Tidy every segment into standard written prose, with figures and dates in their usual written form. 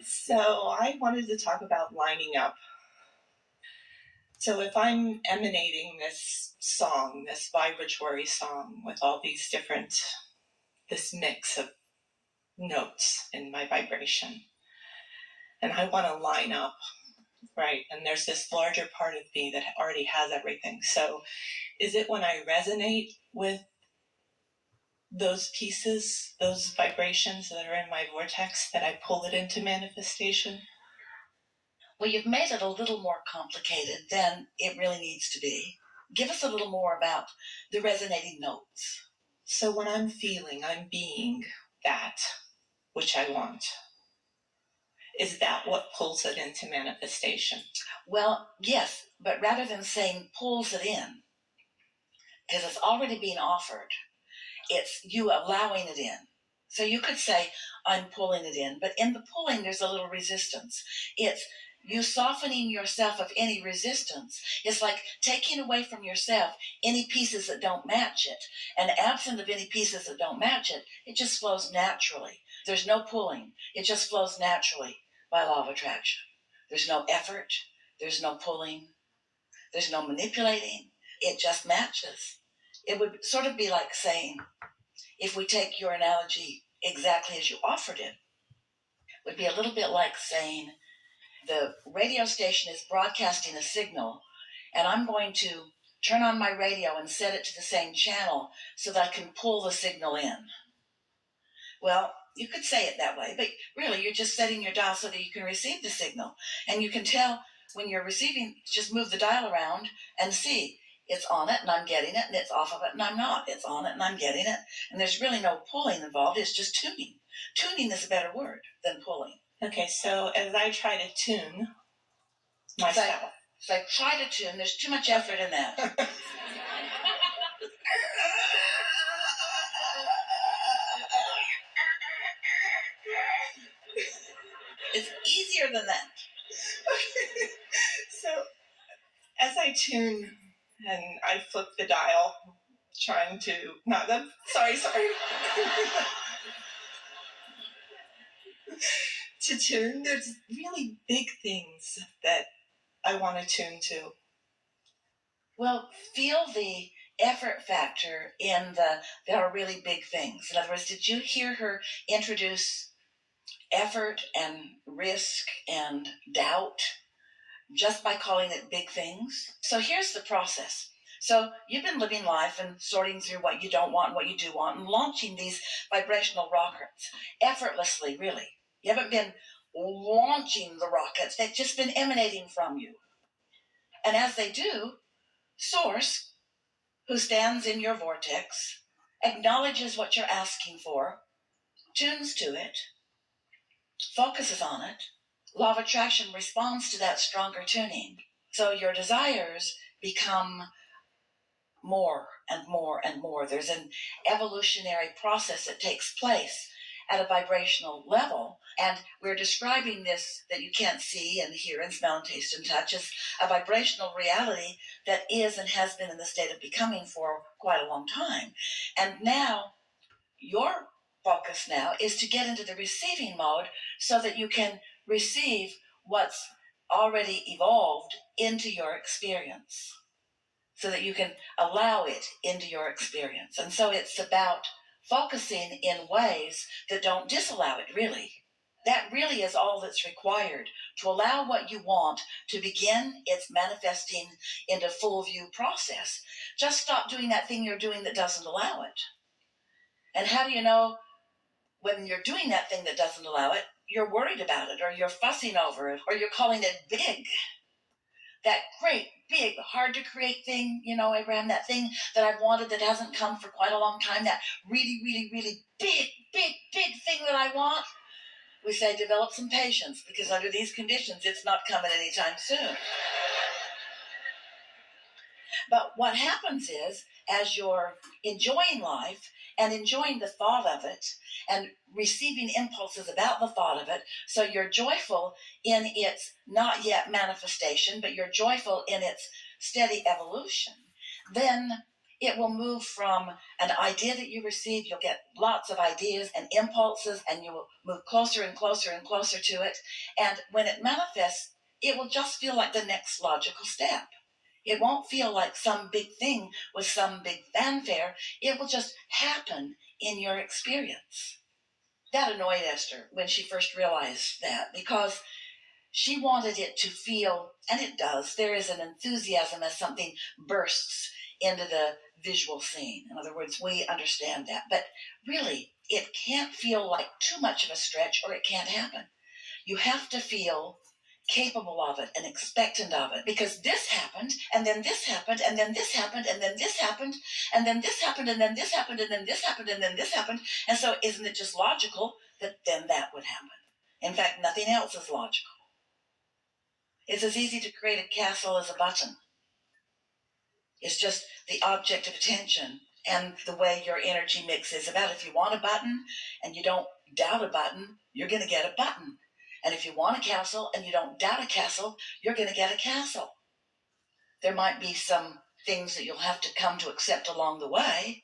So I wanted to talk about lining up. So if I'm emanating this song, this vibratory song with all these different, this mix of notes in my vibration, and I want to line up, right? And there's this larger part of me that already has everything. So is it when I resonate with those pieces, those vibrations that are in my vortex, that I pull it into manifestation? Well, you've made it a little more complicated than it really needs to be. Give us a little more about the resonating notes. So when I'm feeling, I'm being that which I want. Is that what pulls it into manifestation? Well, yes, but rather than saying pulls it in, because it's already being offered, it's you allowing it in. So you could say, I'm pulling it in, but in the pulling, there's a little resistance. It's you softening yourself of any resistance. It's like taking away from yourself any pieces that don't match it. And absent of any pieces that don't match it, it just flows naturally. There's no pulling. It just flows naturally by law of attraction. There's no effort. There's no pulling. There's no manipulating. It just matches. It would sort of be like saying, if we take your analogy exactly as you offered it, would be a little bit like saying the radio station is broadcasting a signal, and I'm going to turn on my radio and set it to the same channel so that I can pull the signal in. Well, you could say it that way, but really you're just setting your dial so that you can receive the signal. And you can tell when you're receiving, just move the dial around and see. It's on it and I'm getting it, and it's off of it and I'm not. It's on it and I'm getting it. And there's really no pulling involved. It's just tuning. Tuning is a better word than pulling. Okay, so as I try to tune myself. It's like try to tune. There's too much effort in that. It's easier than that. Okay. So as I tune and I flip the dial, trying to, not that, sorry. To tune, there's really big things that I want to tune to. Well, feel the effort factor in there are really big things. In other words, did you hear her introduce effort and risk and doubt just by calling it big things? So here's the process. So you've been living life and sorting through what you don't want and what you do want and launching these vibrational rockets effortlessly, really. You haven't been launching the rockets. They've just been emanating from you. And as they do, Source, who stands in your vortex, acknowledges what you're asking for, tunes to it, focuses on it. Law of attraction responds to that stronger tuning. So your desires become more and more and more. There's an evolutionary process that takes place at a vibrational level. And we're describing this that you can't see and hear and smell and taste and touch as a vibrational reality that is and has been in the state of becoming for quite a long time. And now your focus now is to get into the receiving mode so that you can receive what's already evolved into your experience, so that you can allow it into your experience. And so it's about focusing in ways that don't disallow it, really. That really is all that's required to allow what you want to begin its manifesting into full view process. Just stop doing that thing you're doing that doesn't allow it. And how do you know when you're doing that thing that doesn't allow it, you're worried about it, or you're fussing over it, or you're calling it big? That great, big, hard to create thing, Abraham, that thing that I've wanted that hasn't come for quite a long time, that really, really, really big thing that I want. We say develop some patience, because under these conditions, it's not coming anytime soon. But what happens is, as you're enjoying life and enjoying the thought of it and receiving impulses about the thought of it, so you're joyful in its not yet manifestation, but you're joyful in its steady evolution, then it will move from an idea that you receive. You'll get lots of ideas and impulses, and you will move closer and closer and closer to it. And when it manifests, it will just feel like the next logical step. It won't feel like some big thing with some big fanfare. It will just happen in your experience. That annoyed Esther when she first realized that, because she wanted it to feel, and it does, there is an enthusiasm as something bursts into the visual scene. In other words, we understand that. But really, it can't feel like too much of a stretch, or it can't happen. You have to feel capable of it and expectant of it, because this happened, and then this happened, and then this happened, and then this happened, and then this happened, and then this happened, and then this happened, and then this happened. And so isn't it just logical that then that would happen? In fact, nothing else is logical. It's as easy to create a castle as a button. It's just the object of attention and the way your energy mix is about. If you want a button and you don't doubt a button, you're going to get a button. And if you want a castle and you don't doubt a castle, you're going to get a castle. There might be some things that you'll have to come to accept along the way,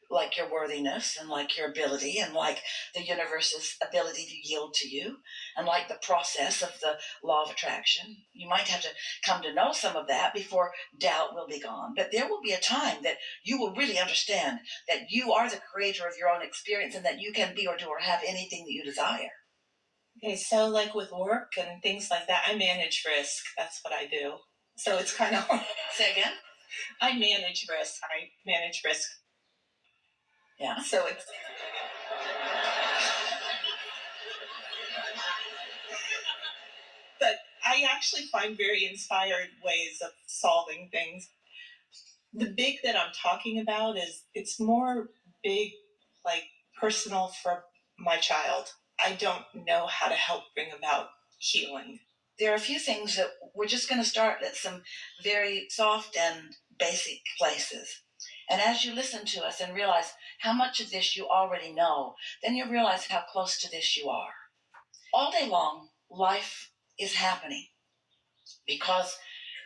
like your worthiness and like your ability and like the universe's ability to yield to you and like the process of the law of attraction. You might have to come to know some of that before doubt will be gone. But there will be a time that you will really understand that you are the creator of your own experience and that you can be or do or have anything that you desire. Okay, so like with work and things like that, I manage risk. That's what I do. So it's kind of Say again? I manage risk. Yeah. So it's but I actually find very inspired ways of solving things. The big that I'm talking about is it's more big, like personal for my child. I don't know how to help bring about healing. There are a few things that we're just going to start at some very soft and basic places. And as you listen to us and realize how much of this you already know, then you realize how close to this you are. All day long, life is happening because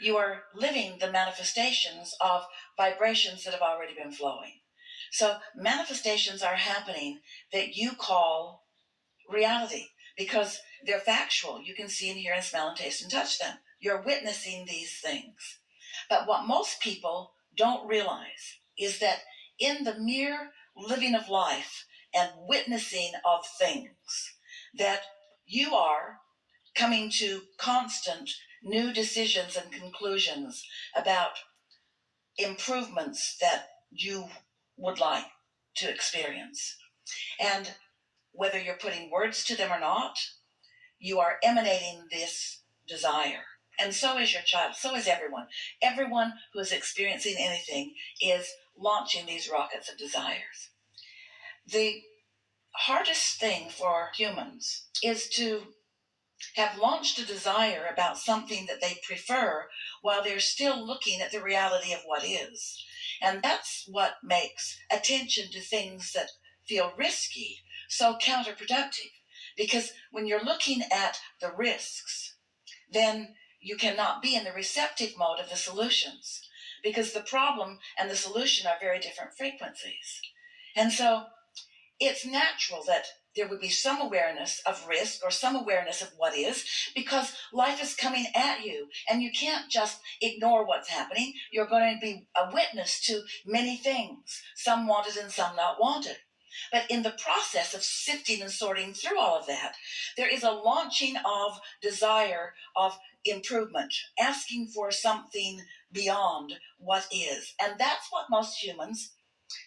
you are living the manifestations of vibrations that have already been flowing. So manifestations are happening that you call reality because they're factual. You can see and hear and smell and taste and touch them. You're witnessing these things. But what most people don't realize is that in the mere living of life and witnessing of things, that you are coming to constant new decisions and conclusions about improvements that you would like to experience. And whether you're putting words to them or not, you are emanating this desire. And so is your child, so is everyone. Everyone who is experiencing anything is launching these rockets of desires. The hardest thing for humans is to have launched a desire about something that they prefer while they're still looking at the reality of what is. And that's what makes attention to things that feel risky so counterproductive. Because when you're looking at the risks, then you cannot be in the receptive mode of the solutions, because the problem and the solution are very different frequencies. And so it's natural that there would be some awareness of risk or some awareness of what is, because life is coming at you and you can't just ignore what's happening. You're going to be a witness to many things, some wanted and some not wanted. But in the process of sifting and sorting through all of that, there is a launching of desire of improvement, asking for something beyond what is. And that's what most humans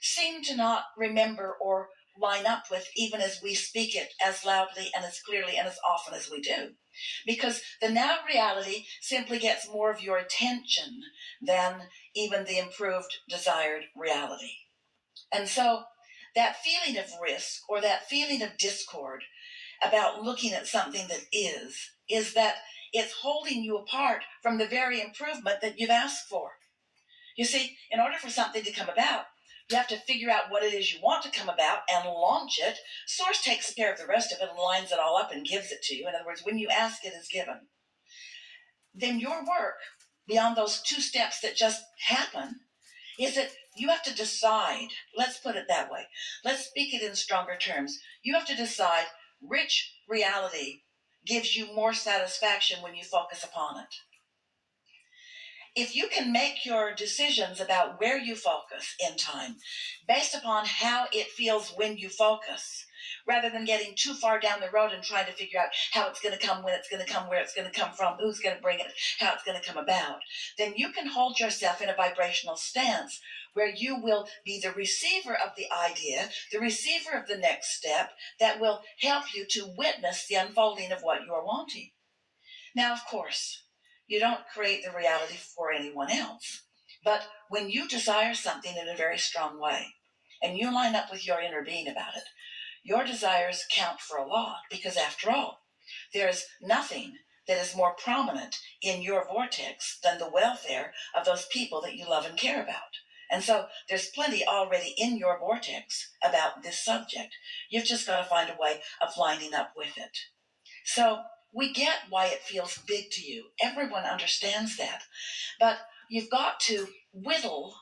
seem to not remember or line up with, even as we speak it as loudly and as clearly and as often as we do. Because the now reality simply gets more of your attention than even the improved desired reality. And so that feeling of risk or that feeling of discord about looking at something that is that it's holding you apart from the very improvement that you've asked for. You see, in order for something to come about, you have to figure out what it is you want to come about and launch it. Source takes care of the rest of it and lines it all up and gives it to you. In other words, when you ask, it is given. Then your work, beyond those two steps that just happen, is that you have to decide. Let's put it that way. Let's speak it in stronger terms. You have to decide which reality gives you more satisfaction when you focus upon it. If you can make your decisions about where you focus in time based upon how it feels when you focus, rather than getting too far down the road and trying to figure out how it's going to come, when it's going to come, where it's going to come from, who's going to bring it, how it's going to come about, then you can hold yourself in a vibrational stance where you will be the receiver of the idea, the receiver of the next step that will help you to witness the unfolding of what you're wanting. Now, of course, you don't create the reality for anyone else. But when you desire something in a very strong way and you line up with your inner being about it, your desires count for a lot, because after all, there's nothing that is more prominent in your vortex than the welfare of those people that you love and care about. And so there's plenty already in your vortex about this subject. You've just got to find a way of lining up with it. So we get why it feels big to you. Everyone understands that. But you've got to whittle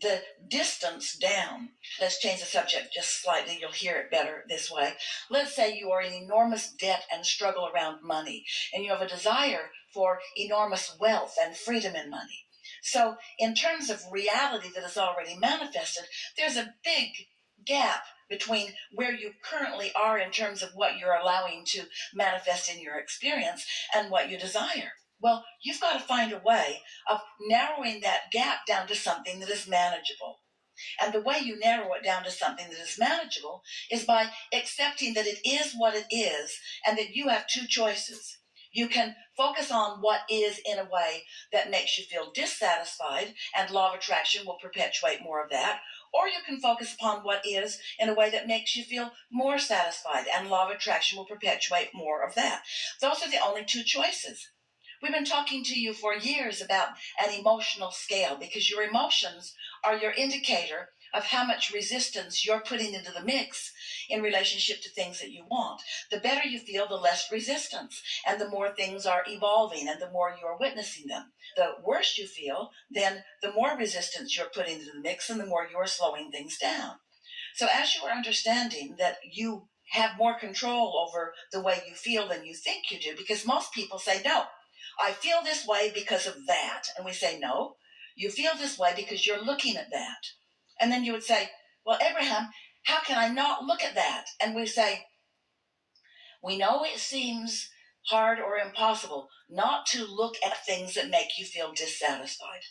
the distance down. Let's change the subject just slightly. You'll hear it better this way. Let's say you are in enormous debt and struggle around money, and you have a desire for enormous wealth and freedom in money. So in terms of reality that is already manifested, there's a big gap between where you currently are in terms of what you're allowing to manifest in your experience and what you desire. Well, you've got to find a way of narrowing that gap down to something that is manageable. And the way you narrow it down to something that is manageable is by accepting that it is what it is and that you have two choices. You can focus on what is in a way that makes you feel dissatisfied, and law of attraction will perpetuate more of that. Or you can focus upon what is in a way that makes you feel more satisfied, and law of attraction will perpetuate more of that. Those are the only two choices. We've been talking to you for years about an emotional scale, because your emotions are your indicator of how much resistance you're putting into the mix in relationship to things that you want. The better you feel, the less resistance, and the more things are evolving and the more you're witnessing them. The worse you feel, then the more resistance you're putting into the mix and the more you're slowing things down. So as you are understanding that you have more control over the way you feel than you think you do, because most people say, no, I feel this way because of that. And we say, no, you feel this way because you're looking at that. And then you would say, well, Abraham, how can I not look at that? And we say, we know it seems hard or impossible not to look at things that make you feel dissatisfied.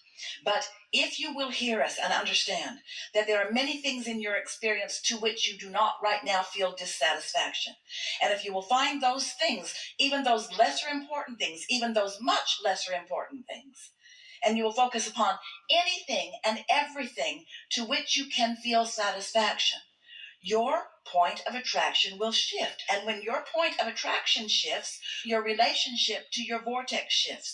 But if you will hear us and understand that there are many things in your experience to which you do not right now feel dissatisfaction, and if you will find those things, even those lesser important things, even those much lesser important things, and you will focus upon anything and everything to which you can feel satisfaction, your point of attraction will shift. And when your point of attraction shifts, your relationship to your vortex shifts.